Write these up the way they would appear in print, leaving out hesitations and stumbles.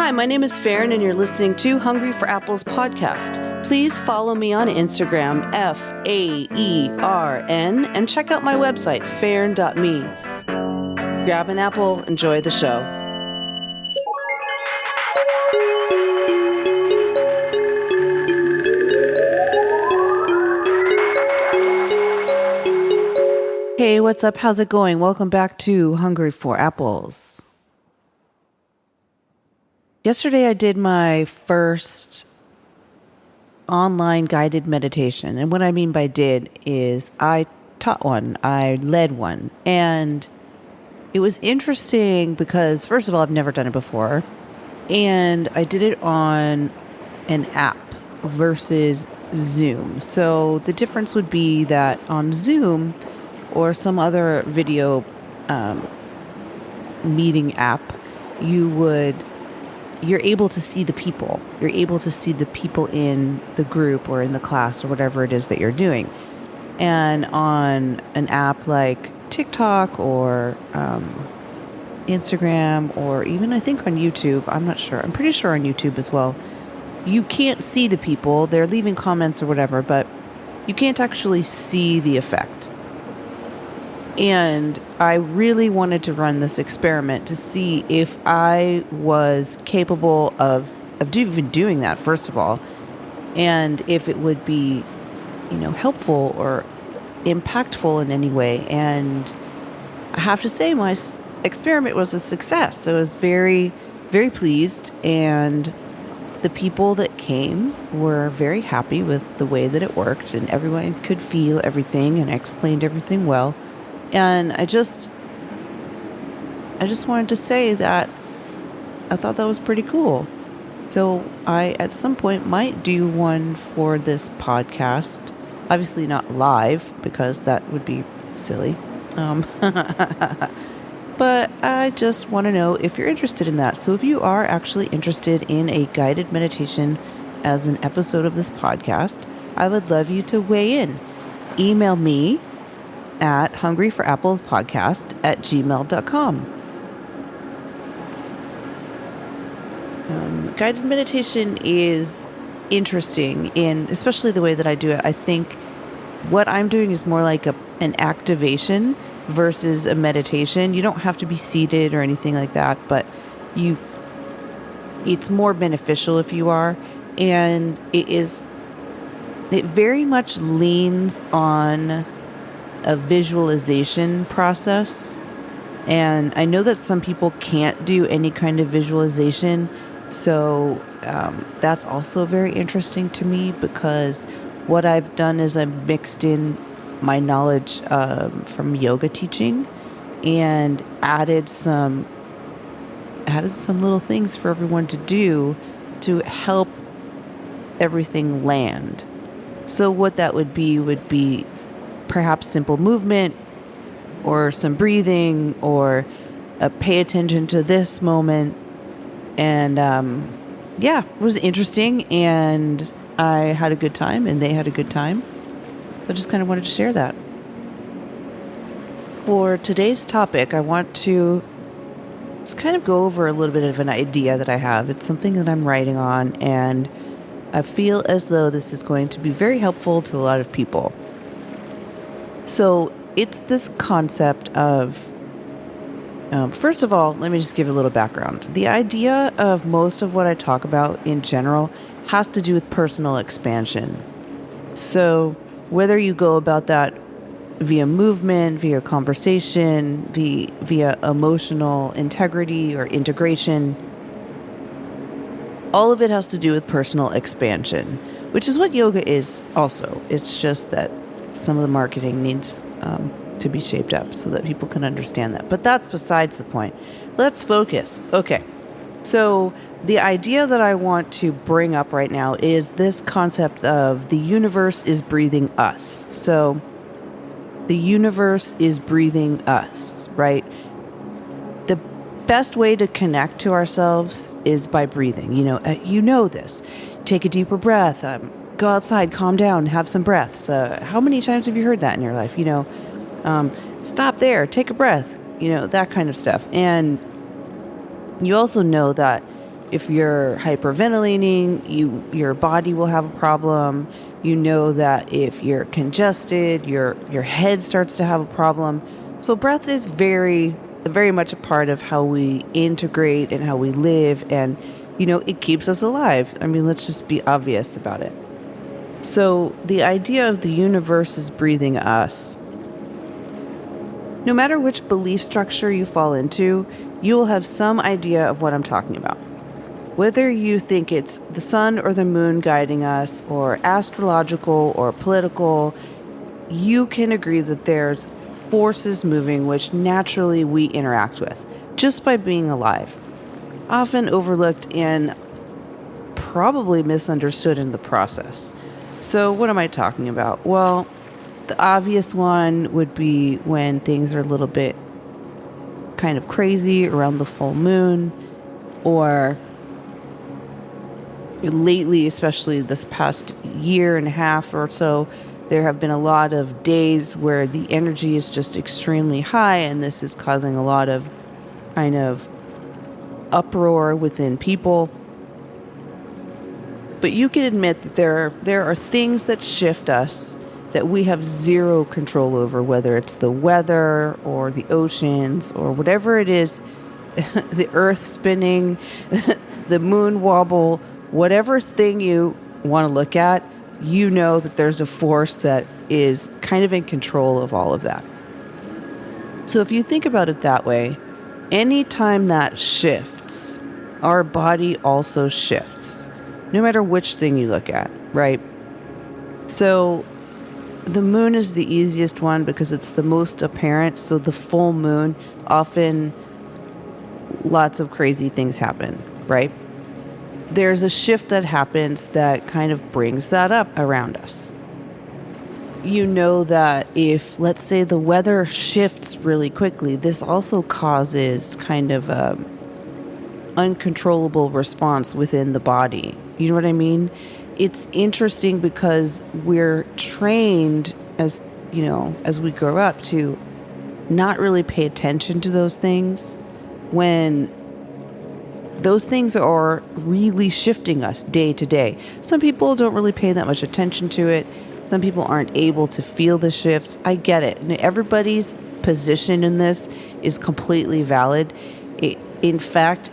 Hi, my name is Farron, and you're listening to Hungry for Apples podcast. Please follow me on Instagram, FAERN, and check out my website, farron.me. Grab an apple, enjoy the show. Hey, what's up? How's it going? Welcome back to Hungry for Apples. Yesterday I did my first online guided meditation. And what I mean by did is I taught one. I led one. And it was interesting because, first of all, I've never done it before. And I did it on an app versus Zoom. So the difference would be that on Zoom or some other video meeting app, you're able to see the people. You're able to see the people in the group or in the class or whatever it is that you're doing. And on an app like TikTok or Instagram or even I think on YouTube, I'm not sure. I'm pretty sure on YouTube as well. You can't see the people. They're leaving comments or whatever, but you can't actually see the effect. And I really wanted to run this experiment to see if I was capable of even doing that, first of all, and if it would be, helpful or impactful in any way. And I have to say my experiment was a success. So I was very, very pleased, and the people that came were very happy with the way that it worked, and everyone could feel everything, and I explained everything well. And I just wanted to say that I thought that was pretty cool. So I, at some point, might do one for this podcast. Obviously not live, because that would be silly. But I just want to know if you're interested in that. So if you are actually interested in a guided meditation as an episode of this podcast, I would love you to weigh in. Email me at hungryforapplespodcast@gmail.com. Guided meditation is interesting in especially the way that I do it. I think what I'm doing is more like an activation versus a meditation. You don't have to be seated or anything like that, but it's more beneficial if you are. And it very much leans on a visualization process. And I know that some people can't do any kind of visualization. So that's also very interesting to me, because what I've done is I've mixed in my knowledge from yoga teaching and added some little things for everyone to do to help everything land. So what that would be perhaps simple movement or some breathing or pay attention to this moment. And it was interesting, and I had a good time and they had a good time. I just kind of wanted to share that. For today's topic, I want to just kind of go over a little bit of an idea that I have. It's something that I'm writing on, and I feel as though this is going to be very helpful to a lot of people. So it's this concept of, first of all, let me just give a little background. The idea of most of what I talk about in general has to do with personal expansion. So whether you go about that via movement, via conversation, via emotional integrity or integration, all of it has to do with personal expansion, which is what yoga is also. It's just that some of the marketing needs to be shaped up so that people can understand that. But that's besides the point. Let's focus. Okay. So the idea that I want to bring up right now is this concept of the universe is breathing us. So the universe is breathing us, right? The best way to connect to ourselves is by breathing. You know this. Take a deeper breath. Go outside, calm down, have some breaths. How many times have you heard that in your life? Stop there, take a breath, that kind of stuff. And you also know that if you're hyperventilating, your body will have a problem. You know that if you're congested, your head starts to have a problem. So breath is very, very much a part of how we integrate and how we live, and it keeps us alive. I mean, let's just be obvious about it. So the idea of the universe is breathing us. No matter which belief structure you fall into, you will have some idea of what I'm talking about. Whether you think it's the sun or the moon guiding us, or astrological or political, you can agree that there's forces moving which naturally we interact with, just by being alive. Often overlooked and probably misunderstood in the process. So what am I talking about? Well, the obvious one would be when things are a little bit kind of crazy around the full moon, or lately, especially this past year and a half or so, there have been a lot of days where the energy is just extremely high, and this is causing a lot of kind of uproar within people. But you can admit that there are things that shift us that we have zero control over, whether it's the weather or the oceans or whatever it is, the earth spinning, the moon wobble, whatever thing you want to look at, that there's a force that is kind of in control of all of that. So if you think about it that way, anytime that shifts, our body also shifts, no matter which thing you look at, right? So the moon is the easiest one because it's the most apparent. So the full moon, often lots of crazy things happen, right? There's a shift that happens that kind of brings that up around us. You know that if, let's say, the weather shifts really quickly, this also causes kind of a uncontrollable response within the body. You know what I mean? It's interesting because we're trained as we grow up to not really pay attention to those things when those things are really shifting us day to day. Some people don't really pay that much attention to it. Some people aren't able to feel the shifts. I get it. And everybody's position in this is completely valid. In fact,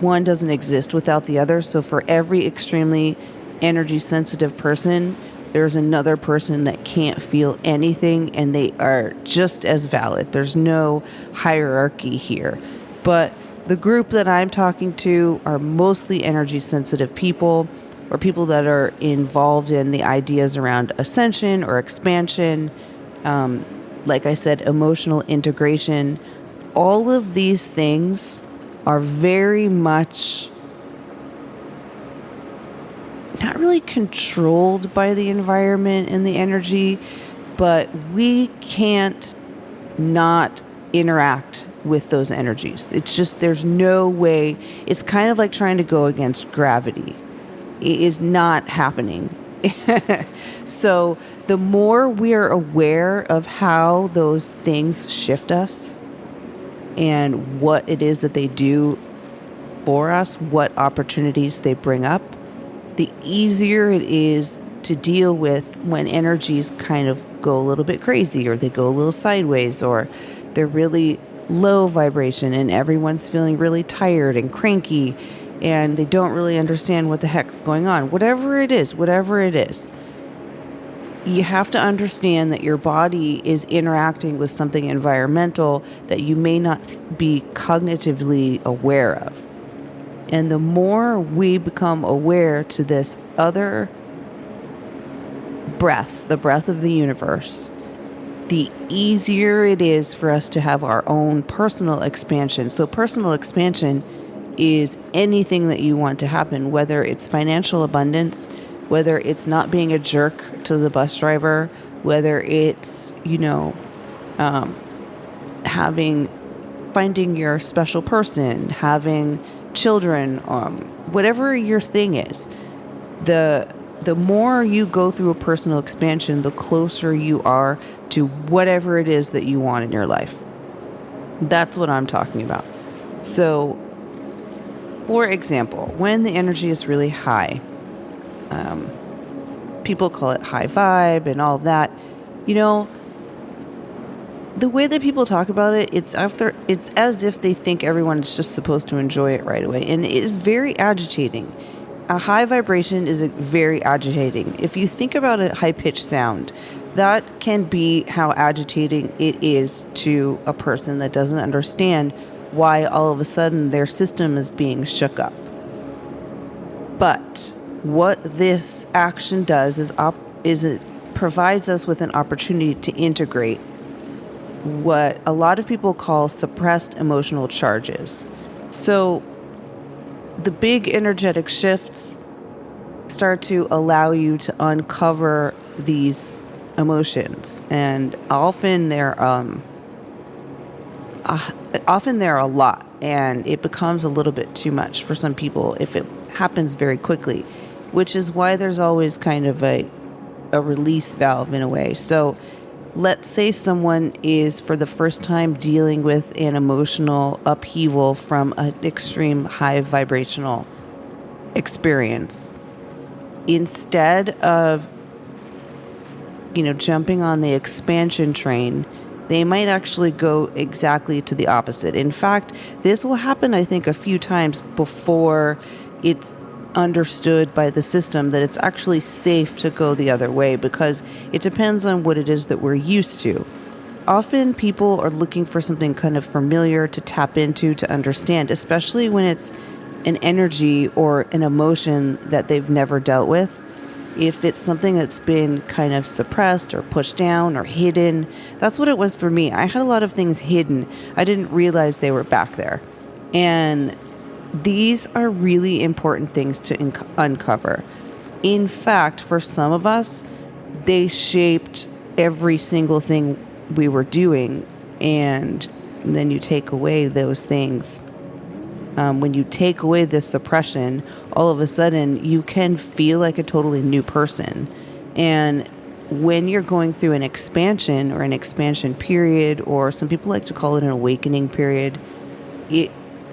one doesn't exist without the other. So for every extremely energy sensitive person, there's another person that can't feel anything, and they are just as valid. There's no hierarchy here. But the group that I'm talking to are mostly energy sensitive people, or people that are involved in the ideas around ascension or expansion. Like I said, emotional integration. All of these things are very much not really controlled by the environment and the energy, but we can't not interact with those energies. It's just, there's no way. It's kind of like trying to go against gravity. It is not happening. So the more we are aware of how those things shift us and what it is that they do for us, what opportunities they bring up, the easier it is to deal with when energies kind of go a little bit crazy, or they go a little sideways, or they're really low vibration and everyone's feeling really tired and cranky and they don't really understand what the heck's going on. Whatever it is, you have to understand that your body is interacting with something environmental that you may not be cognitively aware of. And the more we become aware to this other breath, the breath of the universe, the easier it is for us to have our own personal expansion. So personal expansion is anything that you want to happen, whether it's financial abundance, whether it's not being a jerk to the bus driver, whether it's, finding your special person, having children, whatever your thing is. The more you go through a personal expansion, the closer you are to whatever it is that you want in your life. That's what I'm talking about. So For example, when the energy is really high, people call it high vibe and all of that. You know, the way that people talk about it, it's as if they think everyone is just supposed to enjoy it right away. And it is very agitating. A high vibration is very agitating. If you think about a high-pitched sound, that can be how agitating it is to a person that doesn't understand why all of a sudden their system is being shook up. But what this action does is it provides us with an opportunity to integrate what a lot of people call suppressed emotional charges. So the big energetic shifts start to allow you to uncover these emotions, and often they're a lot, and it becomes a little bit too much for some people if it happens very quickly, which is why there's always kind of a release valve in a way. So let's say someone is for the first time dealing with an emotional upheaval from an extreme high vibrational experience. Instead of, jumping on the expansion train, they might actually go exactly to the opposite. In fact, this will happen, I think, a few times before it's understood by the system that it's actually safe to go the other way, because it depends on what it is that we're used to. Often people are looking for something kind of familiar to tap into, to understand, especially when it's an energy or an emotion that they've never dealt with. If it's something that's been kind of suppressed or pushed down or hidden, that's what it was for me. I had a lot of things hidden. I didn't realize they were back there. And these are really important things to uncover. In fact, for some of us, they shaped every single thing we were doing. And then you take away those things. When you take away this suppression, all of a sudden you can feel like a totally new person. And when you're going through an expansion or an expansion period, or some people like to call it an awakening period, it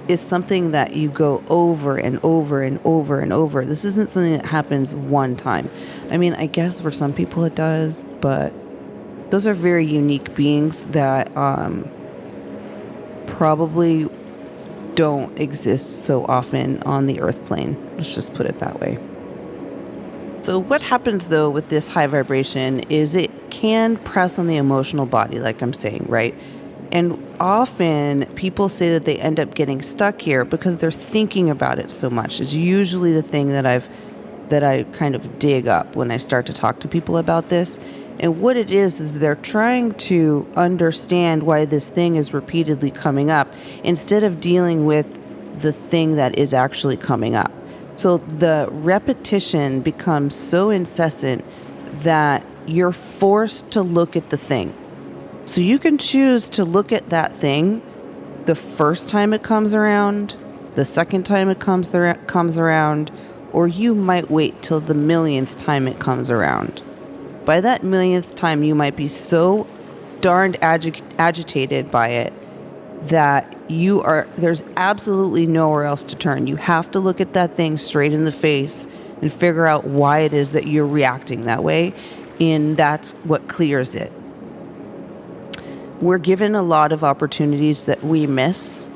is something that you go over and over and over and over. This isn't something that happens one time. I mean, I guess for some people it does, but those are very unique beings that probably don't exist so often on the earth plane. Let's just put it that way. So what happens though with this high vibration is it can press on the emotional body, like I'm saying, right? And often people say that they end up getting stuck here because they're thinking about it so much. It's usually the thing that I kind of dig up when I start to talk to people about this. And what it is they're trying to understand why this thing is repeatedly coming up instead of dealing with the thing that is actually coming up. So the repetition becomes so incessant that you're forced to look at the thing. So you can choose to look at that thing the first time it comes around, the second time it comes around, or you might wait till the millionth time it comes around. By that millionth time, you might be so darned agitated by it that there's absolutely nowhere else to turn. You have to look at that thing straight in the face and figure out why it is that you're reacting that way, and that's what clears it. We're given a lot of opportunities that we miss,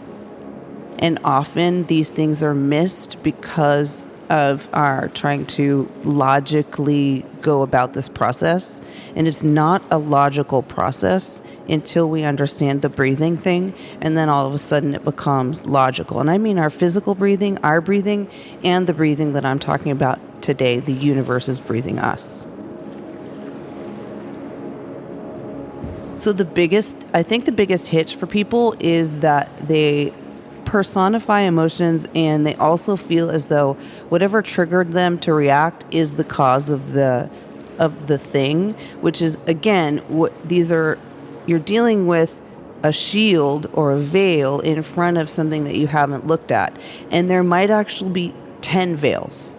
and often these things are missed because of our trying to logically go about this process. And it's not a logical process until we understand the breathing thing, and then all of a sudden it becomes logical. And I mean our physical breathing, our breathing, and the breathing that I'm talking about today. The universe is breathing us. So the biggest hitch for people is that they personify emotions, and they also feel as though whatever triggered them to react is the cause of the thing, which is, again, you're dealing with a shield or a veil in front of something that you haven't looked at, and there might actually be 10 veils.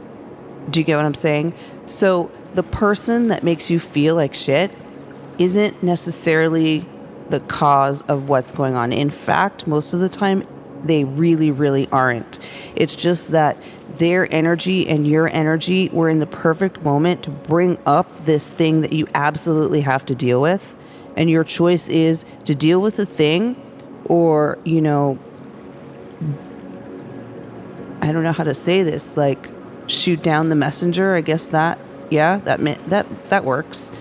Do you get what I'm saying? So the person that makes you feel like shit isn't necessarily the cause of what's going on. In fact, most of the time, they really, really aren't. It's just that their energy and your energy were in the perfect moment to bring up this thing that you absolutely have to deal with. And your choice is to deal with the thing or, I don't know how to say this, like shoot down the messenger. I guess that works.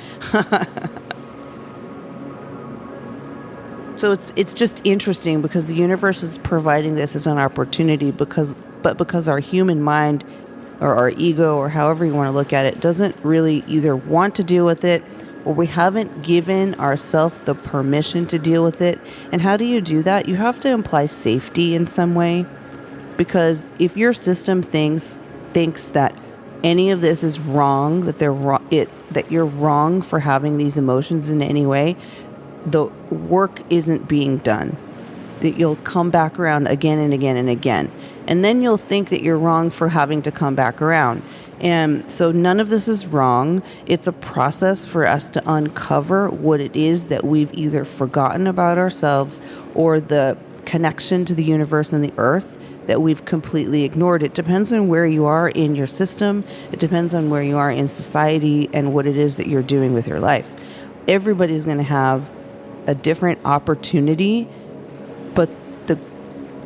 So it's just interesting because the universe is providing this as an opportunity because our human mind or our ego or however you want to look at it doesn't really either want to deal with it or we haven't given ourselves the permission to deal with it. And how do you do that? You have to imply safety in some way, because if your system thinks that any of this is wrong, that you're wrong for having these emotions in any way, the work isn't being done. That you'll come back around again and again and again. And then you'll think that you're wrong for having to come back around. And so none of this is wrong. It's a process for us to uncover what it is that we've either forgotten about ourselves or the connection to the universe and the earth that we've completely ignored. It depends on where you are in your system. It depends on where you are in society and what it is that you're doing with your life. Everybody's going to have a different opportunity, but the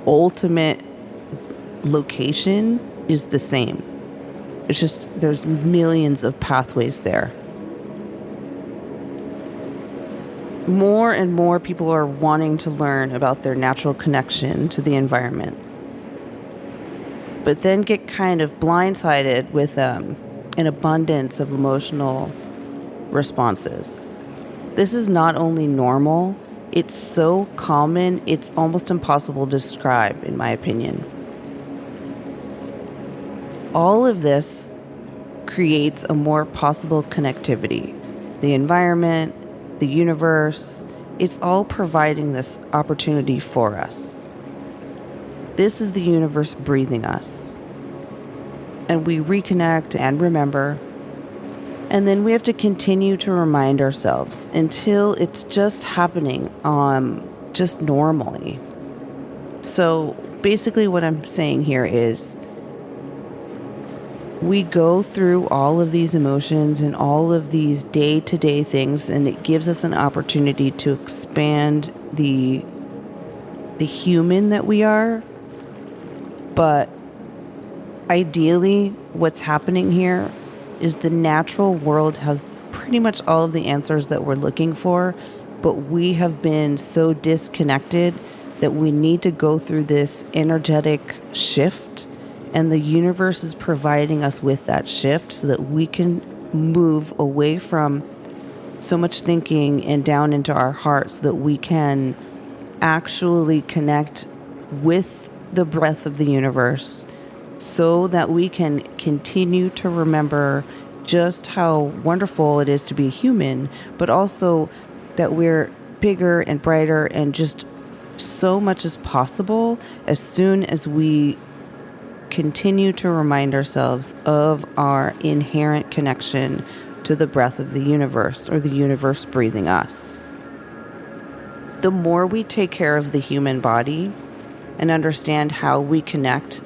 ultimate location is the same. It's just there's millions of pathways there. More and more people are wanting to learn about their natural connection to the environment, but then get kind of blindsided with an abundance of emotional responses. This is not only normal, it's so common, it's almost impossible to describe, in my opinion. All of this creates a more possible connectivity. The environment, the universe, it's all providing this opportunity for us. This is the universe breathing us. And we reconnect and remember. And then we have to continue to remind ourselves until it's just happening just normally. So basically what I'm saying here is we go through all of these emotions and all of these day-to-day things, and it gives us an opportunity to expand the human that we are. But ideally, what's happening here is the natural world has pretty much all of the answers that we're looking for, but we have been so disconnected that we need to go through this energetic shift, and the universe is providing us with that shift so that we can move away from so much thinking and down into our hearts so that we can actually connect with the breath of the universe, so that we can continue to remember just how wonderful it is to be human, but also that we're bigger and brighter and just so much is possible as soon as we continue to remind ourselves of our inherent connection to the breath of the universe, or the universe breathing us. The more we take care of the human body and understand how we connect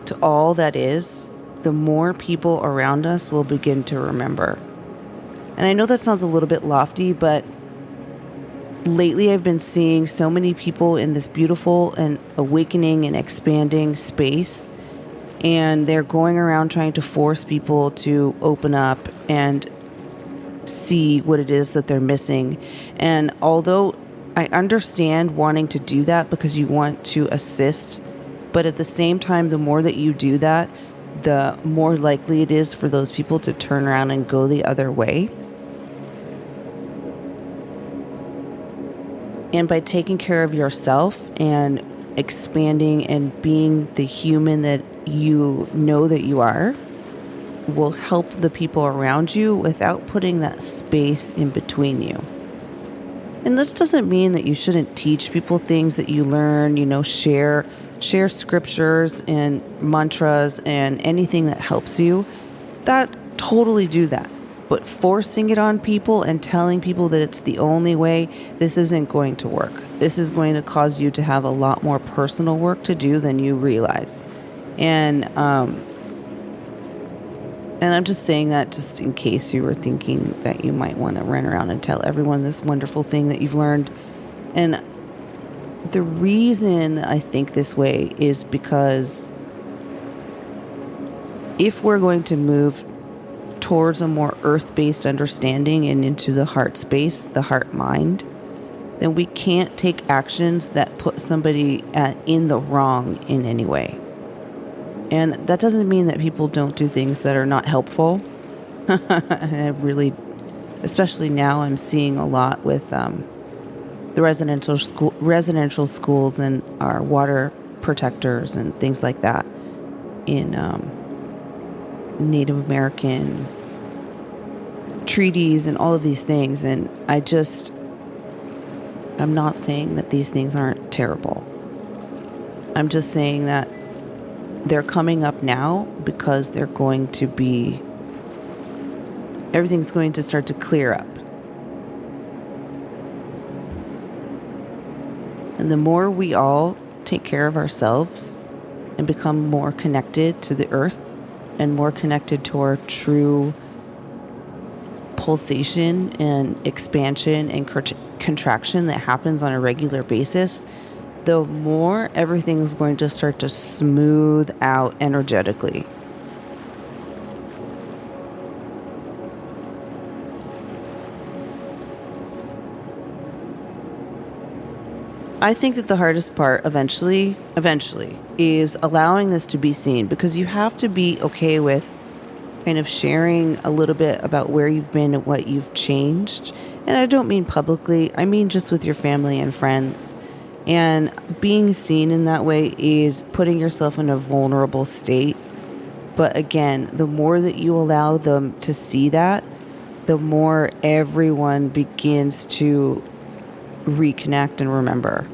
to all that is, the more people around us will begin to remember. And I know that sounds a little bit lofty, but lately I've been seeing so many people in this beautiful and awakening and expanding space, and they're going around trying to force people to open up and see what it is that they're missing. And although I understand wanting to do that because you want to assist, but at the same time, the more that you do that, the more likely it is for those people to turn around and go the other way. And by taking care of yourself and expanding and being the human that you know that you are, will help the people around you without putting that space in between you. And this doesn't mean that you shouldn't teach people things that you learn, share scriptures and mantras and anything that helps you. Totally do that. But forcing it on people and telling people that it's the only way, this isn't going to work. This is going to cause you to have a lot more personal work to do than you realize. And I'm just saying that just in case you were thinking that you might want to run around and tell everyone this wonderful thing that you've learned. And the reason I think this way is because if we're going to move towards a more earth-based understanding and into the heart space, the heart mind, then we can't take actions that put somebody in the wrong in any way. And that doesn't mean that people don't do things that are not helpful. And I really, especially now, I'm seeing a lot with the residential schools and our water protectors and things like that in Native American treaties and all of these things. And I'm not saying that these things aren't terrible. I'm just saying that they're coming up now because everything's going to start to clear up. And the more we all take care of ourselves and become more connected to the earth and more connected to our true pulsation and expansion and contraction that happens on a regular basis, the more everything is going to start to smooth out energetically. I think that the hardest part eventually is allowing this to be seen, because you have to be okay with kind of sharing a little bit about where you've been and what you've changed. And I don't mean publicly, I mean just with your family and friends. And being seen in that way is putting yourself in a vulnerable state. But again, the more that you allow them to see that, the more everyone begins to reconnect and remember.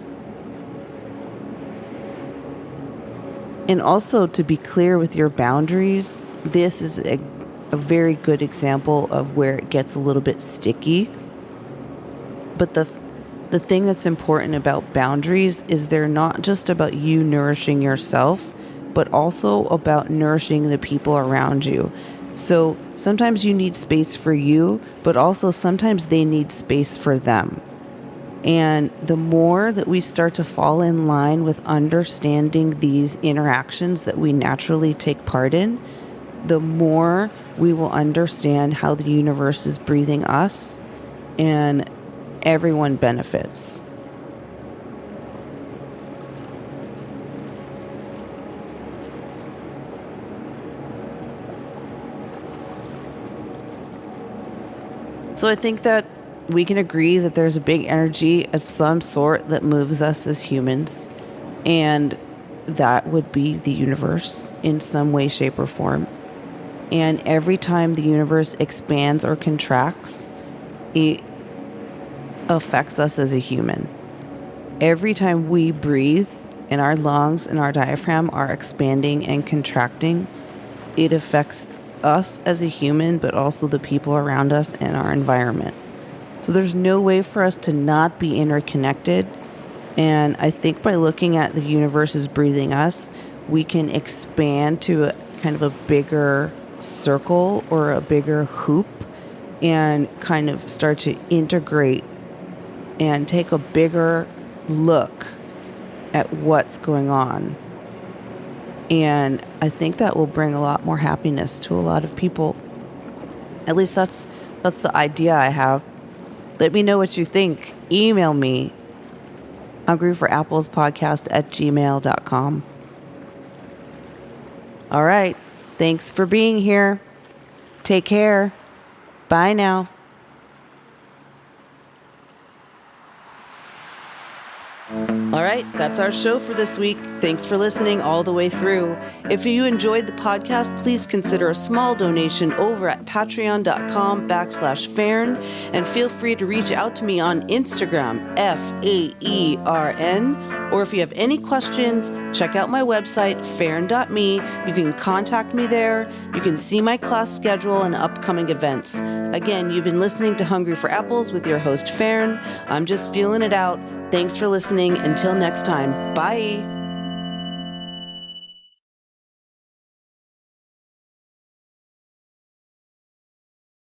And also, to be clear with your boundaries, this is a very good example of where it gets a little bit sticky. But the thing that's important about boundaries is they're not just about you nourishing yourself, but also about nourishing the people around you. So sometimes you need space for you, but also sometimes they need space for them. And the more that we start to fall in line with understanding these interactions that we naturally take part in, the more we will understand how the universe is breathing us, and everyone benefits. So I think that we can agree that there's a big energy of some sort that moves us as humans, and that would be the universe in some way, shape, or form. And every time the universe expands or contracts, it affects us as a human. Every time we breathe and our lungs and our diaphragm are expanding and contracting, it affects us as a human, but also the people around us and our environment. So there's no way for us to not be interconnected. And I think by looking at the universe as breathing us, we can expand to a kind of a bigger circle or a bigger hoop and kind of start to integrate and take a bigger look at what's going on. And I think that will bring a lot more happiness to a lot of people. At least that's the idea I have. Let me know what you think. Email me, hungryforapplespodcast@gmail.com. All right. Thanks for being here. Take care. Bye now. All right. That's our show for this week. Thanks for listening all the way through. If you enjoyed the podcast, please consider a small donation over at patreon.com/Fairn, and feel free to reach out to me on Instagram, FAERN, or if you have any questions, check out my website, fairn.me. You can contact me there. You can see my class schedule and upcoming events. Again, you've been listening to Hungry for Apples with your host, Fairn. I'm just feeling it out. Thanks for listening. Until next time, bye.